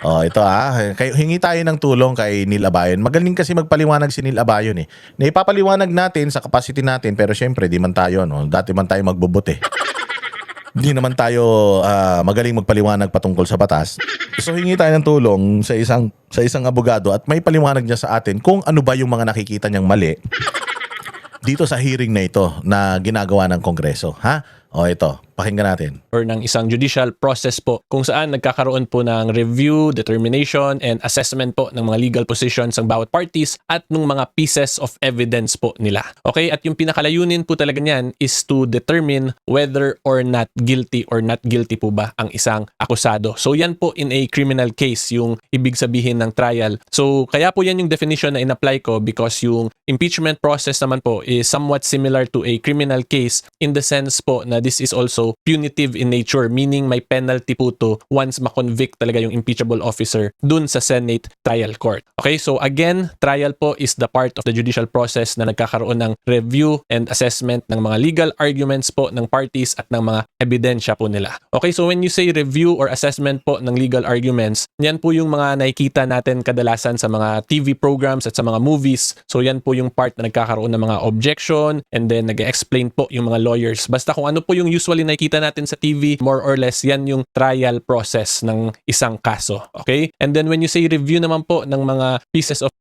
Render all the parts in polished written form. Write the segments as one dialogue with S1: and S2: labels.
S1: Ito hingi tayo ng tulong kay Neil Abayon. Magaling kasi magpaliwanag si Neil Abayon eh. Naipapaliwanag natin sa capacity natin pero syempre di man tayo dati man tayo magbubut eh. Hindi naman tayo magaling magpaliwanag patungkol sa batas. So hingi tayo ng tulong sa isang abogado at may paliwanag niya sa atin kung ano ba yung mga nakikita niyang mali dito sa hearing na ito na ginagawa ng Kongreso, ha? Ito, pakinggan natin.
S2: Or ng isang judicial process po kung saan nagkakaroon po ng review, determination, and assessment po ng mga legal positions ng bawat parties at ng mga pieces of evidence po nila. Okay? At yung pinakalayunin po talaga niyan is to determine whether or not guilty po ba ang isang akusado. So yan po in a criminal case yung ibig sabihin ng trial. So kaya po yan yung definition na in-apply ko because yung impeachment process naman po is somewhat similar to a criminal case in the sense po na this is also punitive in nature, meaning may penalty po to once ma-convict talaga yung impeachable officer dun sa Senate trial court. Okay, so again, trial po is the part of the judicial process na nagkakaroon ng review and assessment ng mga legal arguments po ng parties at ng mga ebidensya po nila. Okay, so when you say review or assessment po ng legal arguments, yan po yung mga nakikita natin kadalasan sa mga TV programs at sa mga movies. So yan po yung part na nagkakaroon ng mga objection and then nag-explain po yung mga lawyers. Basta kung ano po yung usually nakikita natin sa TV, more or less, yan yung trial process ng isang kaso. Okay? And then when you say review naman po ng mga pieces of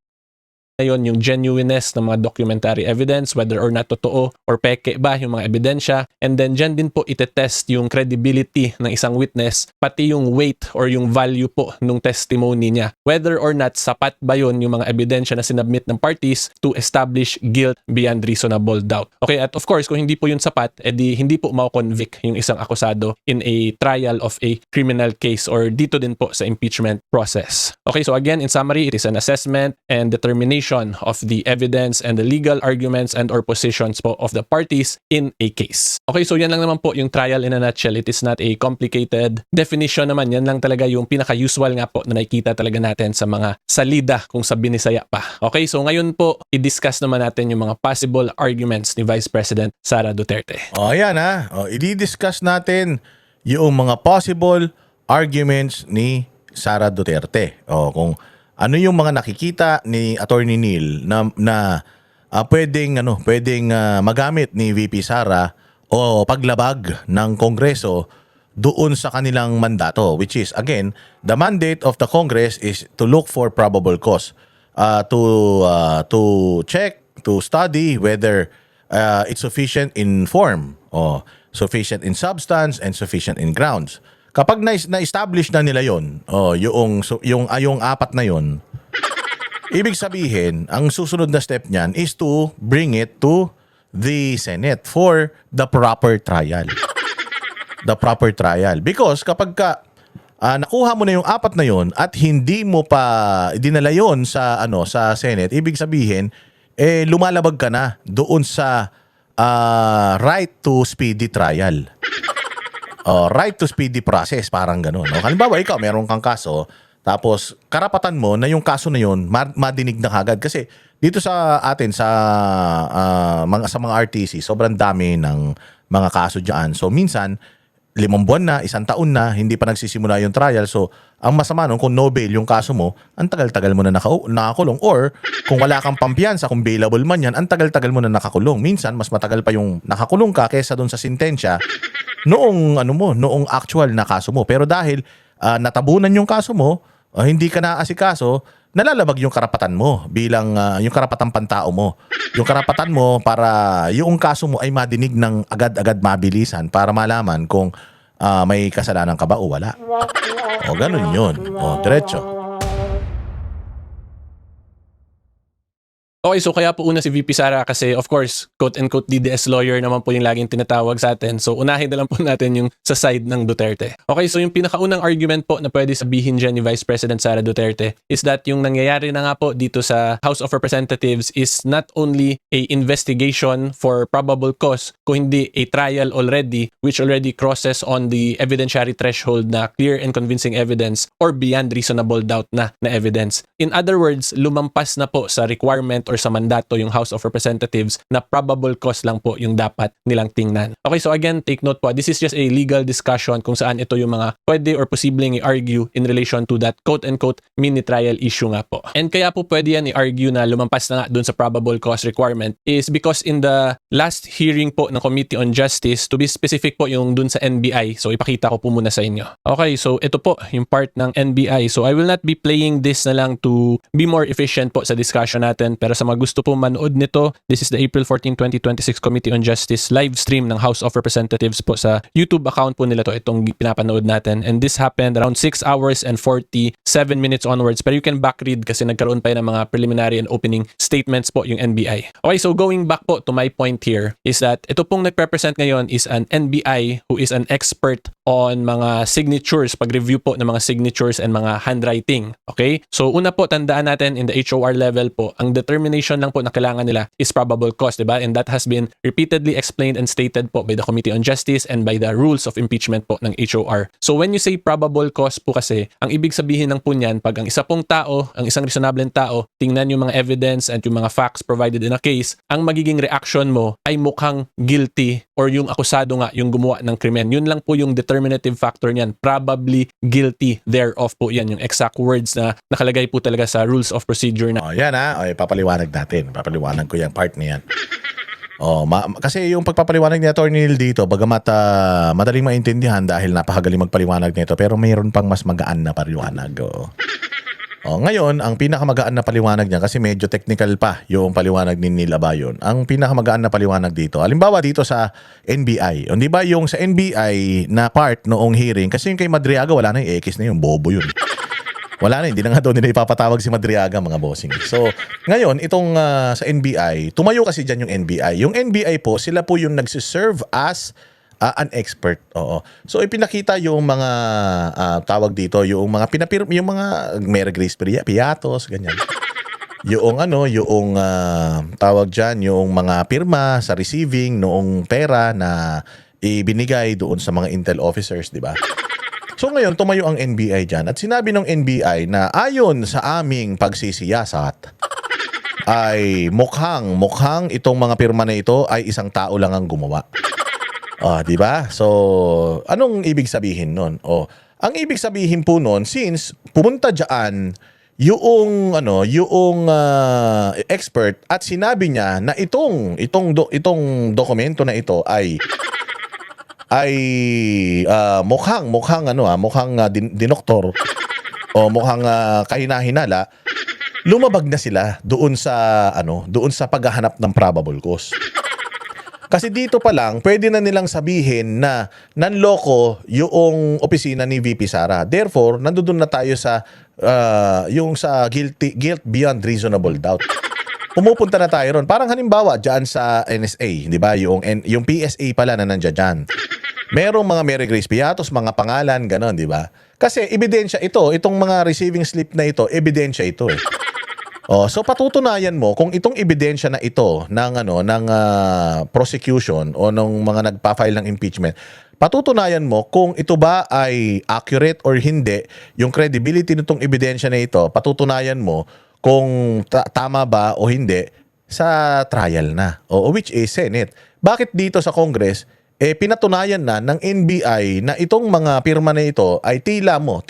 S2: ngayon, yung genuineness ng mga documentary evidence, whether or not totoo or peke ba yung mga ebidensya. And then dyan din po itetest yung credibility ng isang witness, pati yung weight or yung value po nung testimony niya. Whether or not sapat ba yun yung mga ebidensya na sinubmit ng parties to establish guilt beyond reasonable doubt. Okay, at of course, kung hindi po yun sapat, edi hindi po ma-convict yung isang akusado in a trial of a criminal case or dito din po sa impeachment process. Okay, so again, in summary, it is an assessment and determination of the evidence and the legal arguments and or positions po of the parties in a case. Okay, so yan lang naman po yung trial in a nutshell. It is not a complicated definition naman. Yan lang talaga yung pinaka-usual nga po na nakikita talaga natin sa mga salida kung sa Binisaya pa. Okay, so ngayon po, i-discuss naman natin yung mga possible arguments ni Vice President Sara Duterte.
S1: Ayan i-discuss natin yung mga possible arguments ni Sara Duterte. Kung ano yung mga nakikita ni Attorney Neil na pwedeng magamit ni VP Sara o paglabag ng Kongreso doon sa kanilang mandato, which is again the mandate of the Congress is to look for probable cause, to check, to study whether it's sufficient in form o sufficient in substance and sufficient in grounds. Kapag na-establish na nila yon, yung apat na yon, ibig sabihin, ang susunod na step niyan is to bring it to the Senate for the proper trial. The proper trial. Because kapag nakuha mo na yung apat na yon at hindi mo pa dinala yon sa Senate, ibig sabihin lumalabag ka na doon sa right to speedy trial. Right to speedy process, parang ganun. Halimbawa, ikaw, meron kang kaso, tapos karapatan mo na yung kaso na yun, madinig na kagad. Kasi dito sa atin, sa mga RTC, sobrang dami ng mga kaso dyan. So, minsan, 5 buwan na, 1 taon na, hindi pa nagsisimula yung trial. So, ang masama nun, kung no bail yung kaso mo, ang tagal-tagal mo na nakakulong. Or, kung wala kang pampiyansa, kung bailable man yan, ang tagal-tagal mo na nakakulong. Minsan, mas matagal pa yung nakakulong ka kaysa dun sa sintensya noong actual na kaso mo. Pero dahil natabunan yung kaso mo, hindi ka naasikaso, nalalabag yung karapatan mo bilang yung karapatang pantao mo. Yung karapatan mo para yung kaso mo ay madinig ng agad-agad mabilisan para malaman kung may kasalanan ka ba o wala. Ganun yun. Diretso.
S2: Okay, so kaya po una si VP Sara kasi of course, quote-unquote DDS lawyer naman po yung laging tinatawag sa atin. So unahin na lang po natin yung sa side ng Duterte. Okay, so yung pinakaunang argument po na pwede sabihin dyan ni Vice President Sara Duterte is that yung nangyayari na nga po dito sa House of Representatives is not only a investigation for probable cause, kung hindi a trial already which already crosses on the evidentiary threshold na clear and convincing evidence or beyond reasonable doubt na evidence. In other words, lumampas na po sa requirement or or sa mandato yung House of Representatives na probable cause lang po yung dapat nilang tingnan. Okay, so again, take note po, this is just a legal discussion kung saan ito yung mga pwede or posibleng i-argue in relation to that quote-unquote mini-trial issue nga po. And kaya po pwede yan i-argue na lumampas na nga dun sa probable cause requirement is because in the last hearing po ng Committee on Justice, to be specific po yung dun sa NBI, so ipakita ko po muna sa inyo. Okay, so ito po yung part ng NBI. So I will not be playing this na lang to be more efficient po sa discussion natin, pero sa mga gusto po manood nito, this is the April 14, 2026 Committee on Justice live stream ng House of Representatives po sa YouTube account po nila to, itong pinapanood natin. And this happened around 6 hours and 47 minutes onwards, pero you can back read kasi nagkaroon pa yun ng mga preliminary and opening statements po yung NBI. Okay, so going back po to my point here is that ito pong nagrepresent ngayon is an NBI who is an expert on mga signatures, pag-review po ng mga signatures and mga handwriting. Okay? So una po, tandaan natin in the HOR level po, ang determination lang po na kailangan nila is probable cause, diba? And that has been repeatedly explained and stated po by the Committee on Justice and by the rules of impeachment po ng HOR. So when you say probable cause po kasi, ang ibig sabihin ng po niyan, pag ang isa pong tao, ang isang reasonableng tao, tingnan yung mga evidence and yung mga facts provided in a case, ang magiging reaction mo ay mukhang guilty or yung akusado nga yung gumawa ng krimen. Yun lang po yung determinative factor niyan. Probably guilty thereof po yan. Yung exact words na nakalagay po talaga sa rules of procedure na.
S1: Oh, yan ha. O, papaliwanag natin. Papaliwanag ko yung part na yan. Oh, kasi yung pagpapaliwanag ni Atty. Neil dito, bagamat madaling maintindihan dahil napakagaling magpaliwanag nito, pero mayroon pang mas magaan na paliwanag. Oh, ngayon, ang pinakamagaan na paliwanag niya, kasi medyo technical pa yung paliwanag ni Neil Abayon. Ang pinakamagaan na paliwanag dito, halimbawa dito sa NBI. Di ba yung sa NBI na part noong hearing, kasi yung kay Madriaga, wala na yung X na yung bobo yun. Wala na, hindi na nga daw nila ipapatawag si Madriaga, mga bossing. So, ngayon, itong sa NBI, tumayo kasi dyan yung NBI. Yung NBI po, sila po yung nagsiserve as an expert. Oo. So ipinakita yung mga tawag dito, yung mga yung mga Mary Grace Piatos, ganyan. Yung yung tawag diyan, yung mga pirma sa receiving noong pera na ibinigay doon sa mga intel officers, di ba? So ngayon tumayo ang NBI diyan at sinabi ng NBI na ayon sa aming pagsisiyasat ay mukhang itong mga pirma na ito ay isang tao lang ang gumawa. Di ba? So, anong ibig sabihin nun? Ang ibig sabihin po nun, since pumunta diyan yung expert at sinabi niya na itong dokumento na ito ay mukhang dinoktor o mukhang kahinahinala, lumabag na sila doon sa paghahanap ng probable cause. Kasi dito pa lang, pwede na nilang sabihin na nanloko yung opisina ni VP Sara. Therefore, nandoon na tayo sa yung sa guilt beyond reasonable doubt. Pumupunta na tayo ron. Parang halimbawa, dyan sa NSA, di ba? Yung PSA pala na nandiyan dyan. Merong mga Mary Grace Piatos, mga pangalan, gano'n, di ba? Kasi ebidensya itong mga receiving slip na ito, ebidensya ito eh. So patutunayan mo kung itong ebidensya na ito ng prosecution o ng mga nagpa-file ng impeachment, patutunayan mo kung ito ba ay accurate or hindi, yung credibility nitong ebidensya na ito, patutunayan mo kung tama ba o hindi sa trial na, o which is Senate. Bakit dito sa Congress pinatunayan na ng NBI na itong mga pirma na ito ay tila mo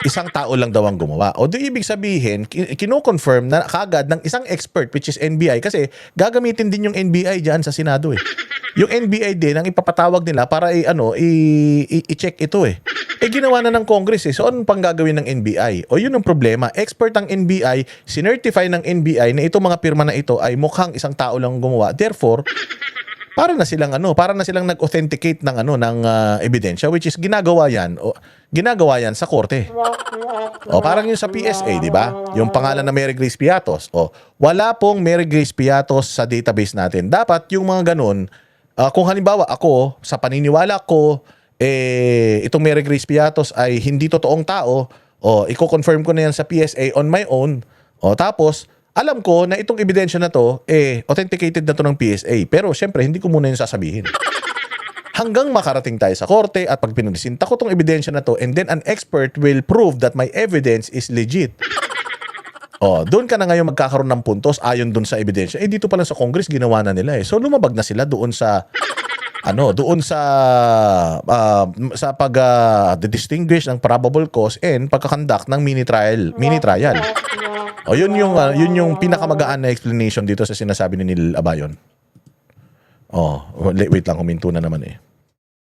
S1: isang tao lang daw ang gumawa. O di ibig sabihin, kino-confirm na kagad ng isang expert which is NBI, kasi gagamitin din yung NBI diyan sa Senado eh. Yung NBI din ang ipapatawag nila para i-check ito eh. Ginawa na ng Congress eh. So anong pang gagawin ng NBI? O yun ang problema. Expert ang NBI, sinertify ng NBI na itong mga pirma na ito ay mukhang isang tao lang gumawa. Therefore, para na silang nag-authenticate ng ebidensya, which is ginagawa yan sa korte. Parang yung sa PSA, di ba? Yung pangalan na Mary Grace Piatos. Wala pong Mary Grace Piatos sa database natin. Dapat yung mga ganun, kung halimbawa ako, sa paniniwala ko, itong Mary Grace Piatos ay hindi totoong tao, i-confirm ko na yan sa PSA on my own. Tapos, alam ko na itong ebidensya na to, authenticated na to ng PSA. Pero syempre, hindi ko muna yung sasabihin. Hanggang makarating tayo sa korte at pag pinagsinta ko tong ebidensya na to, and then an expert will prove that my evidence is legit. Doon ka na ngayon magkakaroon ng puntos ayon doon sa ebidensya. Dito pa lang sa Congress ginawa na nila eh. So lumabag na sila doon sa sa pag distinguish ng probable cause and pagkakandak ng mini trial. Yun yung pinakamagaan na explanation dito sa sinasabi ni Neil Abayon. Wait lang, huminto na naman eh.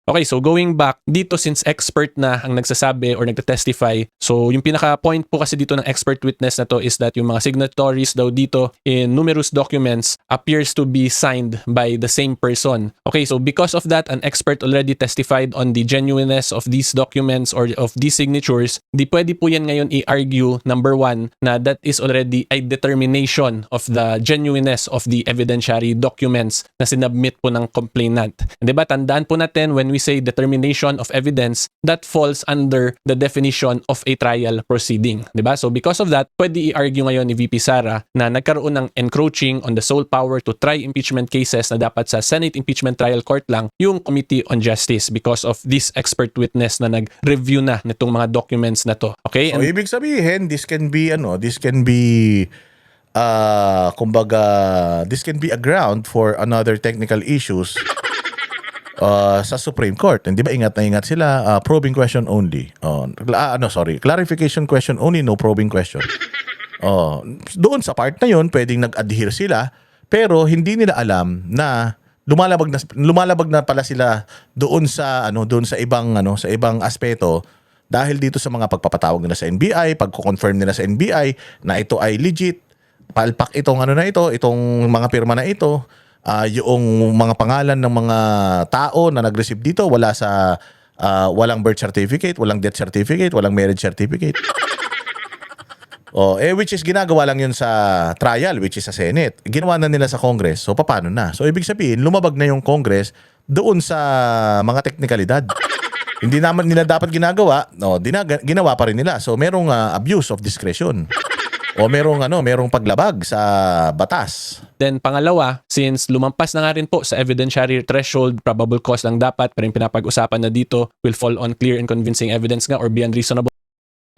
S2: Okay, so going back, dito since expert na ang nagsasabi or nagtestify, so yung pinaka-point po kasi dito ng expert witness na to is that yung mga signatories daw dito in numerous documents appears to be signed by the same person. Okay, so because of that, an expert already testified on the genuineness of these documents or of these signatures. Di pwede po yan ngayon i-argue, number one, na that is already a determination of the genuineness of the evidentiary documents na sinubmit po ng complainant. Diba, tandaan po natin when we say determination of evidence, that falls under the definition of a trial proceeding. Diba? So because of that, pwede i-argue ngayon ni VP Sara na nagkaroon ng encroaching on the sole power to try impeachment cases na dapat sa Senate Impeachment Trial Court lang yung Committee on Justice because of this expert witness na nag-review na nitong mga documents na to. Okay?
S1: So ibig sabihin, this can be a ground for another technical issues sa Supreme Court. Hindi ba ingat na ingat sila? Probing question only. Clarification question only, no probing question. Doon sa part na yun, pwedeng nag-adhere sila, pero hindi nila alam na lumalabag na pala sila doon sa ibang aspeto dahil dito sa mga pagpapatawag nila sa NBI, pagko-confirm nila sa NBI na ito ay legit, palpak itong itong mga pirma na ito. Yung mga pangalan ng mga tao na nag-receive dito walang birth certificate, walang death certificate, walang marriage certificate. Which is ginagawa lang yun sa trial, which is sa Senate. Ginawa na nila sa Congress. So paano na? So ibig sabihin, lumabag na yung Congress doon sa mga teknikalidad. Hindi naman nila dapat ginagawa, ginawa pa rin nila. So merong abuse of discretion. Merong paglabag sa batas.
S2: Then pangalawa, since lumampas na nga rin po sa evidentiary threshold, probable cause lang dapat, pero yung pinapag-usapan na dito will fall on clear and convincing evidence nga or beyond reasonable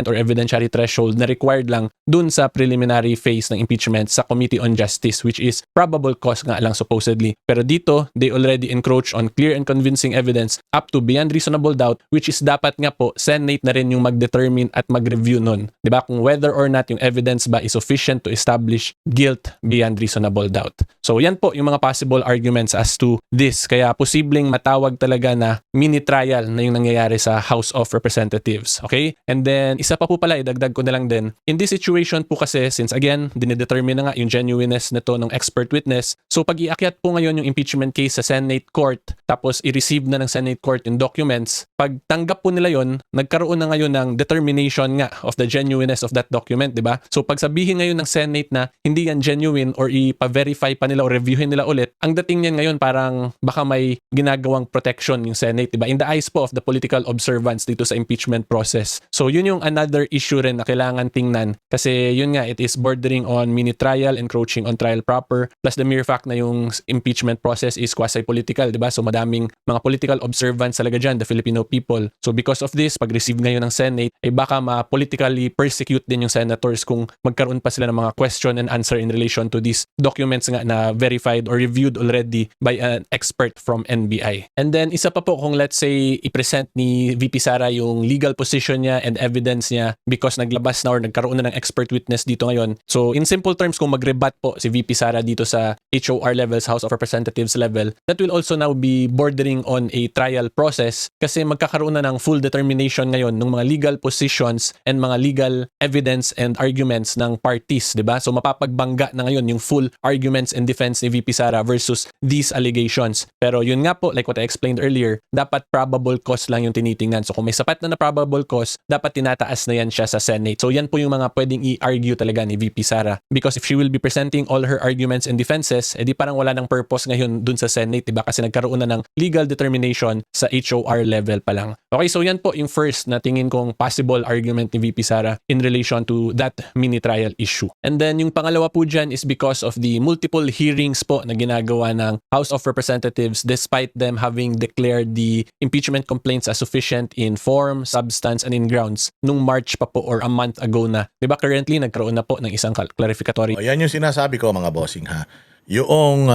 S2: or evidentiary threshold na required lang dun sa preliminary phase ng impeachment sa Committee on Justice, which is probable cause nga lang supposedly. Pero dito, they already encroach on clear and convincing evidence up to beyond reasonable doubt, which is dapat nga po Senate na rin yung mag-determine at mag-review nun. Diba? Kung whether or not yung evidence ba is sufficient to establish guilt beyond reasonable doubt. So yan po yung mga possible arguments as to this. Kaya posibleng matawag talaga na mini trial na yung nangyayari sa House of Representatives. Okay? And then, isa pa po pala, idagdag ko na lang din. In this situation po kasi, since again, dinedetermine na nga yung genuineness nito ng expert witness, so pag iakyat po ngayon yung impeachment case sa Senate Court, tapos i-receive na ng Senate Court yung documents, pag tanggap po nila yon, nagkaroon na ngayon ng determination nga of the genuineness of that document, di ba? So pag sabihin ngayon ng Senate na hindi yan genuine or ipa-verify pa nila o reviewin nila ulit, ang dating niyan ngayon parang baka may ginagawang protection yung Senate, di ba? In the eyes po of the political observance dito sa impeachment process. So yun yung another issue rin na kailangan tingnan kasi yun nga, it is bordering on mini trial, encroaching on trial proper, plus the mere fact na yung impeachment process is quasi-political, di ba? So madaming mga political observants talaga dyan, the Filipino people. So because of this, pag-receive ngayon ng Senate, baka ma-politically persecute din yung senators kung magkaroon pa sila ng mga question and answer in relation to these documents nga na verified or reviewed already by an expert from NBI. And then isa pa po kung let's say i-present ni VP Sara yung legal position niya and evidence niya because naglabas na or nagkaroon na ng expert witness dito ngayon. So in simple terms, kung mag-rebut po si VP Sara dito sa HOR levels, House of Representatives level, that will also now be bordering on a trial process kasi magkakaroon na ng full determination ngayon ng mga legal positions and mga legal evidence and arguments ng parties, di ba? So mapapagbangga na ngayon yung full arguments and defense ni VP Sara versus these allegations. Pero yun nga po, like what I explained earlier, dapat probable cause lang yung tinitingnan. So kung may sapat na probable cause, dapat tinataas na yan siya sa Senate. So yan po yung mga pwedeng i-argue talaga ni VP Sara. Because if she will be presenting all her arguments and defenses, edi parang wala ng purpose ngayon dun sa Senate, diba? Kasi nagkaroon na ng legal determination sa HOR level pa lang. Okay, so yan po yung first na tingin kong possible argument ni VP Sara in relation to that mini trial issue. And then yung pangalawa po dyan is because of the multiple hearings po na ginagawa ng House of Representatives despite them having declared the impeachment complaints as sufficient in form, substance, and in grounds nung nung March pa po or a month ago na. 'Di ba currently nagkaroon na po ng isang clarificatory.
S1: O, yan yung sinasabi ko mga bossing ha. Yung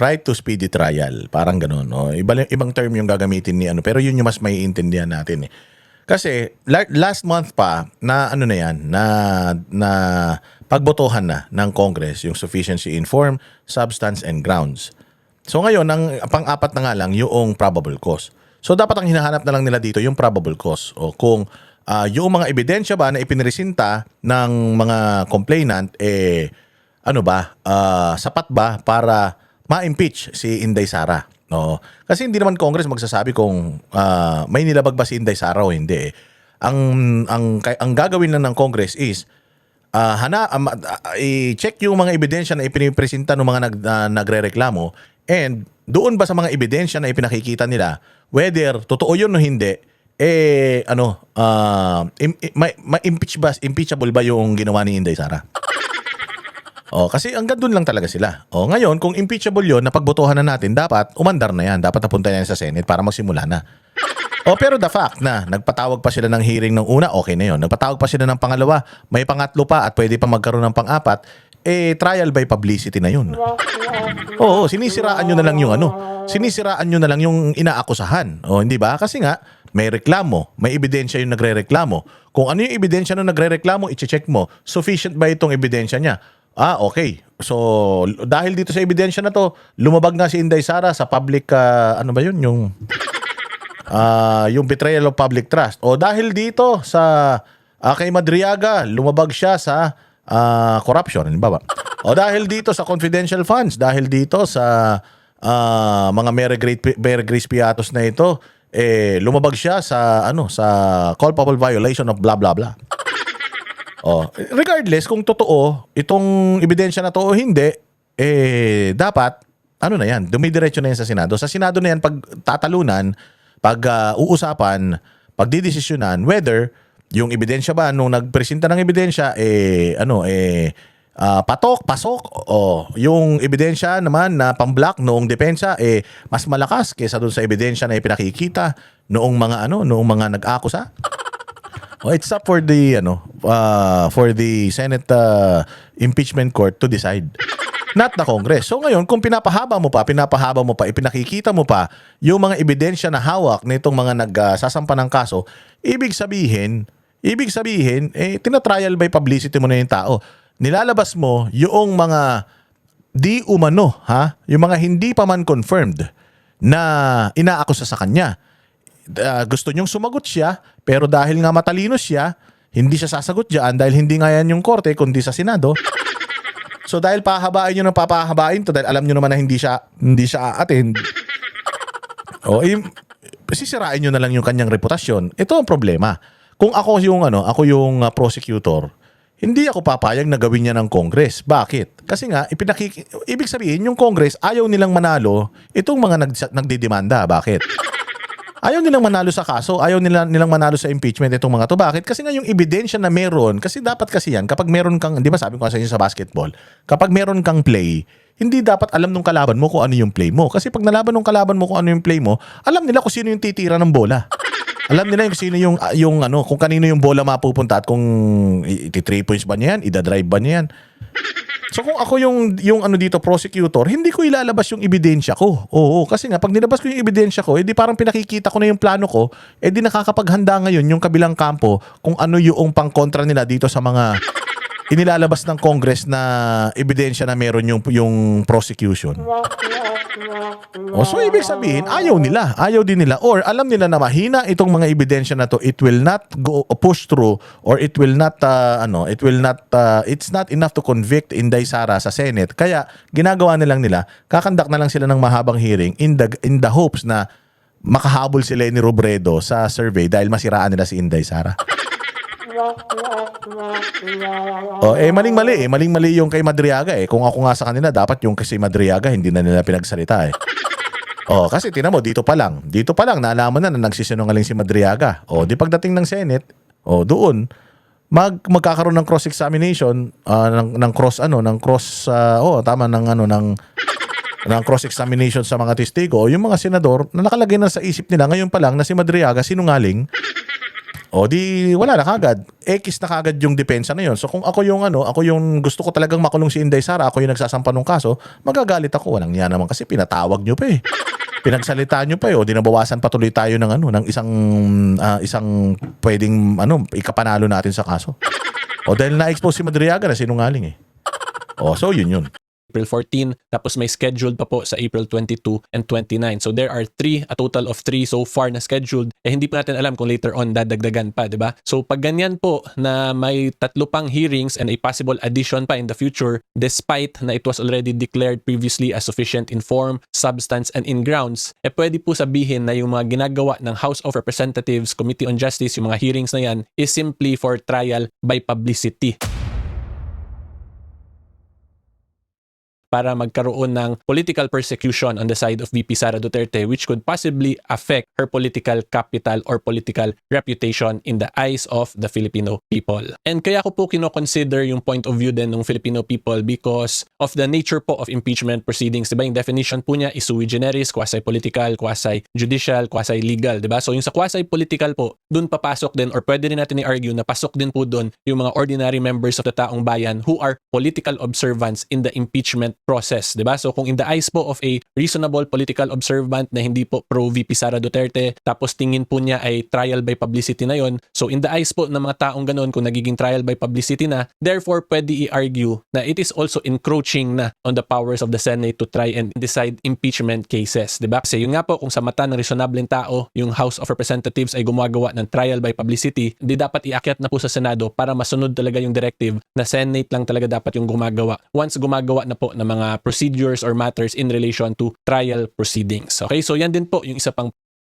S1: right to speedy trial, parang ganun. O, ibang term yung gagamitin ni ano, pero yun yung mas maiintindihan natin eh. Kasi last month pa na ano na yan, na pagbotohan na ng Congress yung sufficiency in form, substance and grounds. So ngayon, ang pang-apat na nga lang yung probable cause. So dapat ang hinahanap na lang nila dito yung probable cause. O kung yung mga ebidensya ba na ipinresinta ng mga complainant, ano ba, sapat ba para ma-impeach si Inday Sara? No. Kasi hindi naman Congress magsasabi kung may nilabag ba si Inday Sara o hindi. Ang gagawin lang ng Congress is i-check yung mga ebidensya na ipinipresenta ng mga nagrereklamo, and doon ba sa mga ebidensya na ipinakikita nila whether totoo yun o hindi, impeachable ba yung ginawa ni Inday Sara? Kasi hanggang doon lang talaga sila. Ngayon, kung impeachable yun, napagbotohan na natin, dapat umandar na yan. Dapat napunta na yan sa Senate para magsimula na. Pero the fact na nagpatawag pa sila ng hearing ng una, okay na yun. Nagpatawag pa sila ng pangalawa, may pangatlo pa at pwede pa magkaroon ng pang-apat, trial by publicity na yun. Sinisiraan nyo na lang yung sinisiraan nyo na lang yung inaakusahan. Hindi ba? Kasi nga, may reklamo, may ebidensya yung nagrereklamo. Kung ano yung ebidensya ng nagrereklamo, i-check mo, sufficient ba itong ebidensya niya? Okay. So, dahil dito sa ebidensya na to, lumabag nga si Inday Sara sa public, ano ba yun? Yung betrayal of public trust. Dahil dito sa kay Madriaga, lumabag siya sa corruption. Ba? Dahil dito sa confidential funds, dahil dito sa mga Mere Grace Piatos na ito, lumabag siya sa sa culpable violation of blah blah blah. Regardless kung totoo itong ebidensya na to o hindi, dapat na yan, dumidiretso na yan sa Senado. Sa Senado na yan pagtatalunan, uusapan, pagdidesisyonan whether yung ebidensya ba nung nagpresenta ng ebidensya patok, pasok, o yung ebidensya naman na pamblock noong depensa mas malakas kaysa doon sa ebidensya na ipinakikita noong mga nag-akusa. It's up for the Senate Impeachment Court to decide. Not the Congress. So ngayon, kung pinapahaba mo pa, ipinakikita mo pa yung mga ebidensya na hawak nitong mga nagsasampa ng kaso, ibig sabihin, tinatrial by publicity mo na yung tao. Nilalabas mo yung mga di umano, yung mga hindi pa man confirmed na inaakusa sa kanya. Gusto nyong sumagot siya, pero dahil nga matalino siya, hindi siya sasagot dyan dahil hindi nga yan yung korte kundi sa Senado. So dahil pahabain nyo ng papahabain to, dahil alam nyo naman na hindi siya aattend, sisirain nyo na lang yung kanyang reputasyon. Ito ang problema. Kung ako yung prosecutor, hindi ako papayag na gawin niya ng Congress. Bakit? Kasi nga, ibig sabihin, yung Congress, ayaw nilang manalo itong mga nagdidemanda. Bakit? Ayaw nilang manalo sa kaso, ayaw nilang manalo sa impeachment itong mga to. Bakit? Kasi nga yung ebidensya na meron, kasi dapat kasi yan, kapag meron kang, di ba sabi ko kasi sa basketball, kapag meron kang play, hindi dapat alam nung kalaban mo kung ano yung play mo. Kasi pag nalaban nung kalaban mo kung ano yung play mo, alam nila kung sino yung titira ng bola. Alam nila kung sino kung kanino yung bola mapupunta at kung 3 points ba niya yan, ida-drive ba niya yan. So kung ako yung dito prosecutor, hindi ko ilalabas yung ebidensya ko. Kasi nga pag nilabas ko yung ebidensya ko, di parang pinakikita ko na yung plano ko, di nakakapaghanda ngayon yung kabilang kampo kung ano yung pangkontra nila dito sa mga inilalabas ng Congress na ebidensya na meron yung prosecution. So ibig sabihin, ayaw din nila or alam nila na mahina itong mga ebidensya na to, it will not go push through or it's not enough to convict Inday Sara sa Senate. Kaya ginagawa nila, kakandak na lang sila ng mahabang hearing in the hopes na makahabol si Leni Robredo sa survey dahil masiraan nila si Inday Sara. Maling-mali yung kay Madriaga Kung ako nga sa kanila, dapat yung kasi Madriaga hindi na nila pinagsalita kasi tinan mo, dito pa lang naalaman na nagsisinungaling si Madriaga. Di pagdating ng Senate, doon magkakaroon ng cross-examination ng cross-examination sa mga testigo o yung mga senador na nakalagay na sa isip nila ngayon pa lang na si Madriaga sinungaling. O di wala na kagad. X na kagad yung depensa na yun. So kung ako yung ako yung gusto ko talagang makulong si Inday Sara, ako yung nagsasampa ng kaso, magagalit ako. Walang niya naman kasi pinatawag nyo pa eh. Pinagsalita nyo pa eh. O di nabawasan patuloy tayo ng ng isang pwedeng ikapanalo natin sa kaso. O dahil na-expose si Madriaga na sinungaling eh. O so yun.
S2: April 14, tapos may scheduled pa po sa April 22 and 29. So there are a total of 3 so far na scheduled. Hindi pa natin alam kung later on dadagdagan pa, di ba? So pag ganyan po na may 3 pang hearings and a possible addition pa in the future, despite na it was already declared previously as sufficient in form, substance, and in grounds, pwede po sabihin na yung mga ginagawa ng House of Representatives, Committee on Justice, yung mga hearings na yan, is simply for trial by publicity. Para magkaroon ng political persecution on the side of VP Sara Duterte, which could possibly affect her political capital or political reputation in the eyes of the Filipino people. And kaya ko po kino-consider yung point of view din ng Filipino people because of the nature po of impeachment proceedings. Diba yung definition po niya is sui generis, quasi-political, quasi-judicial, quasi-legal. Diba? So yung sa quasi-political po, dun papasok din or pwede rin natin i-argue na pasok din po dun yung mga ordinary members of the taong bayan who are political observants in the impeachment process, 'di ba? So kung in the eyes po of a reasonable political observant na hindi po pro VP Sara Duterte, tapos tingin po niya ay trial by publicity na 'yon. So in the eyes po ng mga taong ganoon, kung nagiging trial by publicity na, therefore pwede i-argue na it is also encroaching na on the powers of the Senate to try and decide impeachment cases, 'di ba? Kasi yun nga po, kung sa mata ng reasonableng tao, yung House of Representatives ay gumagawa ng trial by publicity, di dapat iakyat na po sa Senado para masunod talaga yung directive na Senate lang talaga dapat yung gumagawa. Once gumagawa na po ng mga procedures or matters in relation to trial proceedings. Okay, so yan din po yung isa pang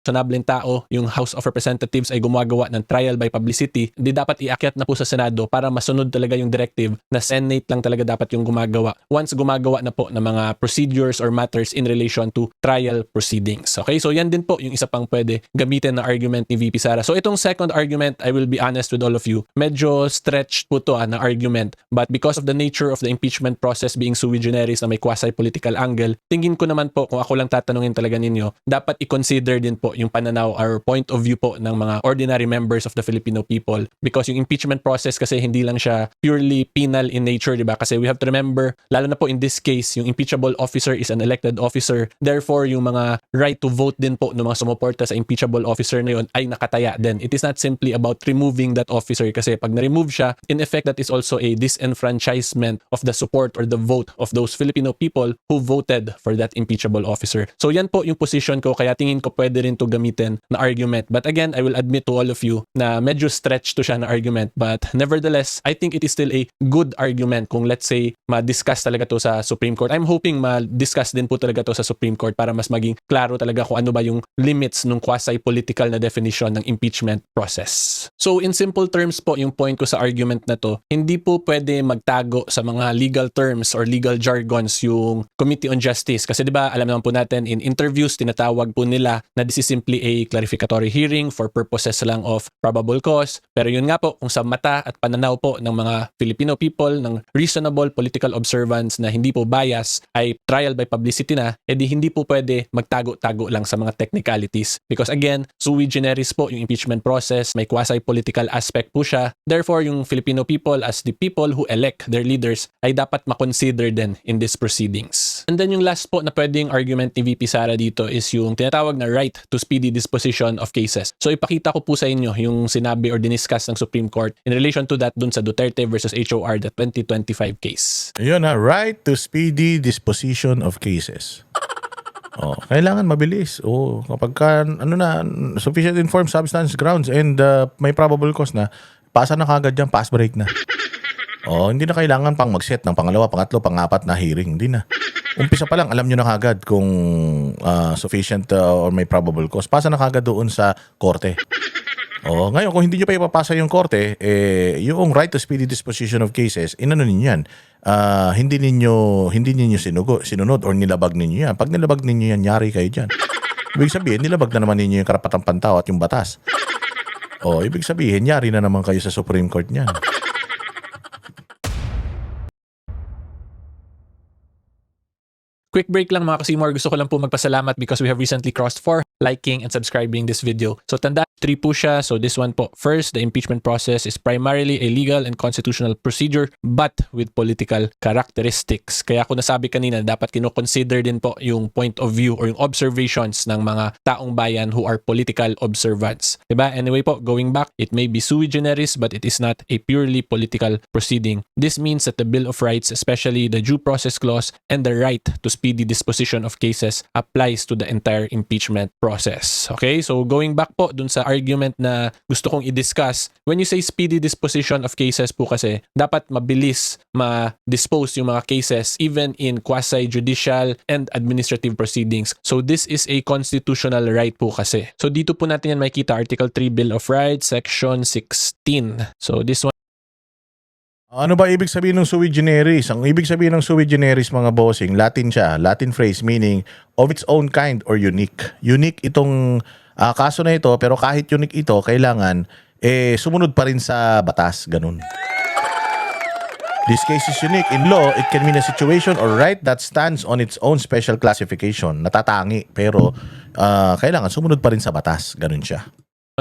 S2: reasonableng tao, yung House of Representatives ay gumagawa ng trial by publicity, di dapat iakyat na po sa Senado para masunod talaga yung directive na Senate lang talaga dapat yung gumagawa once gumagawa na po ng mga procedures or matters in relation to trial proceedings. Okay, so yan din po yung isa pang pwede gamitin na argument ni VP Sara. So itong second argument, I will be honest with all of you, medyo stretched po to na argument, but because of the nature of the impeachment process being sui generis na may quasi-political angle, tingin ko naman po, kung ako lang tatanungin talaga ninyo, dapat i-consider din po yung pananaw or point of view po ng mga ordinary members of the Filipino people, because yung impeachment process kasi hindi lang siya purely penal in nature, di ba? Kasi we have to remember, lalo na po in this case, yung impeachable officer is an elected officer, therefore yung mga right to vote din po ng mga sumuporta sa impeachable officer na yun ay nakataya din. It is not simply about removing that officer, kasi pag na-remove siya, in effect that is also a disenfranchisement of the support or the vote of those Filipino people who voted for that impeachable officer. So yan po yung position ko, kaya tingin ko pwede rin to gamitin na argument. But again, I will admit to all of you na medyo stretch to siya na argument, but nevertheless, I think it is still a good argument kung let's say ma-discuss talaga to sa Supreme Court. I'm hoping ma-discuss din po talaga to sa Supreme Court para mas maging klaro talaga kung ano ba yung limits ng quasi-political na definition ng impeachment process. So in simple terms po, yung point ko sa argument na to, hindi po pwede magtago sa mga legal terms or legal jargons yung Committee on Justice. Kasi di ba alam naman po natin, in interviews, tinatawag po nila na this is simply a clarificatory hearing for purposes lang of probable cause. Pero yun nga po, kung sa mata at pananaw po ng mga Filipino people, ng reasonable political observance na hindi po bias, ay trial by publicity na, edi hindi po pwede magtago-tago lang sa mga technicalities. Because again, sui generis po yung impeachment process, may quasi-political aspect po siya. Therefore, yung Filipino people as the people who elect their leaders ay dapat makonsider din in these proceedings. And then yung last po na pwedeng argument ni VP Sara dito is yung tinatawag na right to speedy disposition of cases. So ipakita ko po sa inyo yung sinabi or diniscuss ng Supreme Court in relation to that dun sa Duterte versus HOR, the 2025 case.
S1: Ayun right to speedy disposition of cases. Kailangan mabilis. Kapag sufficient informed substance grounds and may probable cause na, pasa na kagad yan, pass break na. Hindi na kailangan pang mag-set ng pangalawa, pangatlo, pangapat na hearing. Hindi na. Umpisa pa lang, alam nyo na kagad kung sufficient or may probable cause. Pasa na kagad doon sa korte. Ngayon, kung hindi nyo pa ipapasa yung korte, yung right to speedy disposition of cases, inano ninyo yan? Hindi ninyo sinunod or nilabag ninyo yan. Pag nilabag ninyo yan, yari kayo dyan. Ibig sabihin, nilabag na naman ninyo yung karapatang pantao at yung batas. Ibig sabihin, yari na naman kayo sa Supreme Court niyan.
S2: Quick break lang mga kasimor, gusto ko lang po magpasalamat because we have recently crossed 4 liking and subscribing this video. So tanda, 3 po siya. So this one po. First, the impeachment process is primarily a legal and constitutional procedure but with political characteristics. Kaya ako nasabi kanina, dapat kino-consider din po yung point of view or yung observations ng mga taong bayan who are political observants. Diba? Anyway po, going back, it may be sui generis but it is not a purely political proceeding. This means that the Bill of Rights, especially the due process clause and the right to speedy disposition of cases applies to the entire impeachment process. Okay? So going back po dun sa argument na gusto kong i-discuss, when you say speedy disposition of cases po kasi, dapat mabilis ma-dispose yung mga cases even in quasi-judicial and administrative proceedings. So this is a constitutional right po kasi. So dito po natin yan makikita, Article 3 Bill of Rights, Section 16. So this one,
S1: Ano ba ibig sabihin ng sui generis? Ang ibig sabihin ng sui generis, mga bossing, Latin siya. Latin phrase meaning of its own kind or unique. Unique itong kaso na ito, pero kahit unique ito, kailangan sumunod pa rin sa batas. Ganun. This case is unique. In law, it can mean a situation or right that stands on its own special classification. Natatangi, pero kailangan sumunod pa rin sa batas. Ganun siya.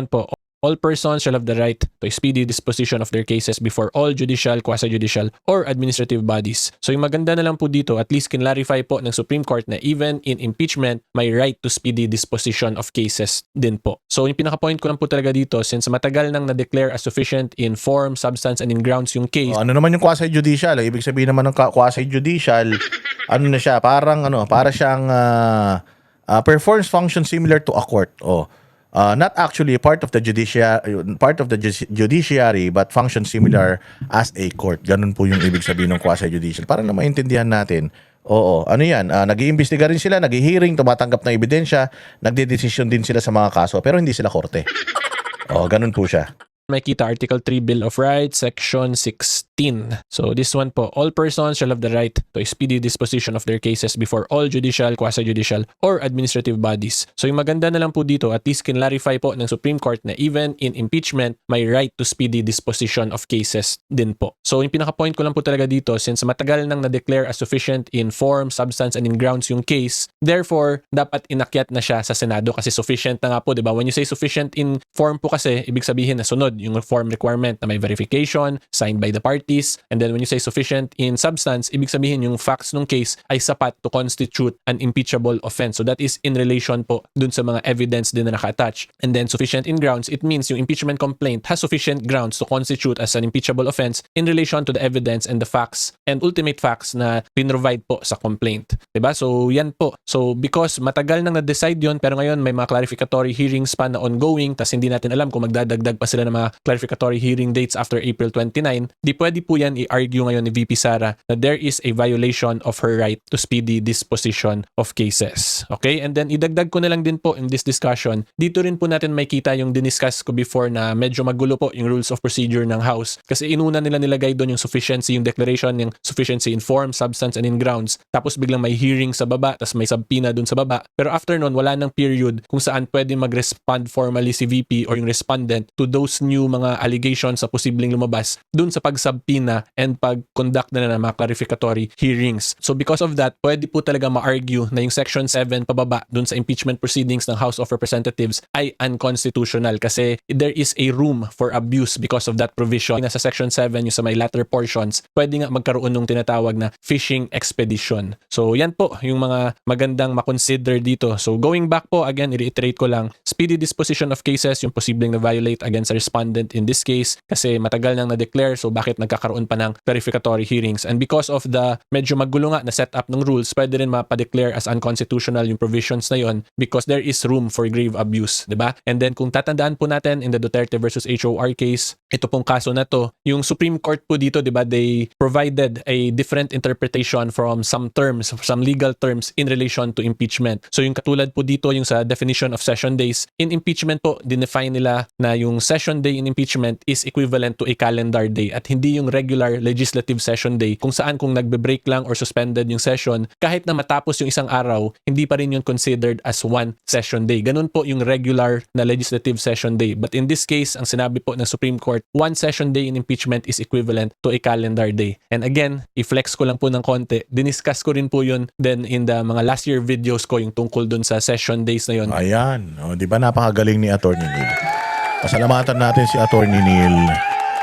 S2: po, all persons shall have the right to a speedy disposition of their cases before all judicial, quasi-judicial, or administrative bodies. So yung maganda na lang po dito, at least kinlarify po ng Supreme Court na even in impeachment, may right to speedy disposition of cases din po. So yung pinaka-point ko lang po talaga dito, since matagal nang na-declare as sufficient in form, substance, and in grounds yung case,
S1: Ano naman yung quasi-judicial? Ibig sabihin naman ng quasi-judicial, ano na siya? Parang para siyang performs function similar to a court. Not actually part of the judiciary but function similar as a court. Ganun po yung ibig sabihin ng quasi-judicial. Para na maintindihan natin. Oo, ano yan? Nag-iimbestiga rin sila, nag-hearing, tumatanggap ng ebidensya, nagde-decision din sila sa mga kaso, pero hindi sila korte. Ganun po siya.
S2: makikita Article 3 Bill of Rights, Section 16. So this one po, all persons shall have the right to a speedy disposition of their cases before all judicial, quasi-judicial, or administrative bodies. So yung maganda na lang po dito, at least kinlarify po ng Supreme Court na even in impeachment, may right to speedy disposition of cases din po. So yung pinaka-point ko lang po talaga dito, since matagal nang na-declare as sufficient in form, substance, and in grounds yung case, therefore, dapat inakyat na siya sa Senado kasi sufficient na nga po, di ba? When you say sufficient in form po kasi, ibig sabihin na sunod yung form requirement na may verification, signed by the parties, and then when you say sufficient in substance, ibig sabihin yung facts ng case ay sapat to constitute an impeachable offense. So that is in relation po dun sa mga evidence din na naka-attach. And then sufficient in grounds, it means yung impeachment complaint has sufficient grounds to constitute as an impeachable offense in relation to the evidence and the facts and ultimate facts na pinrovide po sa complaint. Diba? So yan po. So because matagal nang na-decide yun, pero ngayon may mga clarificatory hearings pa na ongoing, tas hindi natin alam kung magdadagdag pa sila ng mga clarificatory hearing dates after April 29, di pwede po yan i-argue ngayon ni VP Sara na there is a violation of her right to speedy disposition of cases. Okay? And then idagdag ko na lang din po in this discussion, dito rin po natin makita yung diniscuss ko before na medyo magulo po yung rules of procedure ng House kasi inuna nila nilagay doon yung sufficiency, yung declaration, yung sufficiency in form, substance, and in grounds. Tapos biglang may hearing sa baba, tapos may subpoena doon sa baba. Pero after nun, wala nang period kung saan pwede mag-respond formally si VP or yung respondent to those new mga allegations sa posibleng lumabas dun sa pag-subpoena and pag-conduct na ng mga clarificatory hearings. So because of that, pwede po talaga ma-argue na yung Section 7 pababa dun sa impeachment proceedings ng House of Representatives ay unconstitutional kasi there is a room for abuse because of that provision. Nasa Section 7, yung sa may latter portions, pwede nga magkaroon ng tinatawag na fishing expedition. So yan po yung mga magandang makonsider dito. So going back po, again, i-reiterate ko lang, speedy disposition of cases, yung posibleng na-violate against a respondent in this case kasi matagal nang na-declare, so bakit nagkakaroon pa ng verificatory hearings? And because of the medyo magulo nga na setup ng rules, pwede rin mapa-declare as unconstitutional yung provisions na yon because there is room for grave abuse, di ba? And then kung tatandaan po natin in the Duterte versus HOR case, ito pong kaso na to, yung Supreme Court po dito, di ba, they provided a different interpretation from some terms, some legal terms in relation to impeachment. So yung katulad po dito, yung sa definition of session days, in impeachment po, dinefine nila na yung session day day in impeachment is equivalent to a calendar day at hindi yung regular legislative session day kung saan kung nagbe-break lang or suspended yung session, kahit na matapos yung isang araw, hindi pa rin yun considered as one session day. Ganun po yung regular na legislative session day. But in this case, ang sinabi po ng Supreme Court, one session day in impeachment is equivalent to a calendar day. And again, i-flex ko lang po ng konti, diniscuss ko rin po yun then in the mga last year videos ko yung tungkol dun sa session days na yun.
S1: Ayan. O, di ba napakagaling ni Attorney Neil? Pasalamatan natin si Attorney Neil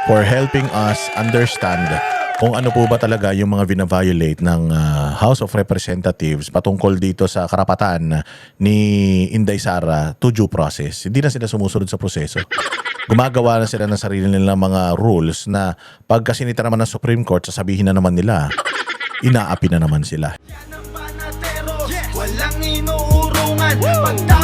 S1: for helping us understand kung ano po ba talaga yung mga vina-violate ng House of Representatives patungkol dito sa karapatan ni Inday Sara to due process. Hindi na sila sumusunod sa proseso. Gumagawa na sila ng sarili nilang mga rules na pagka sinita naman ng Supreme Court, sasabihin na naman nila, inaapi na naman sila.
S3: Walang inuurungan.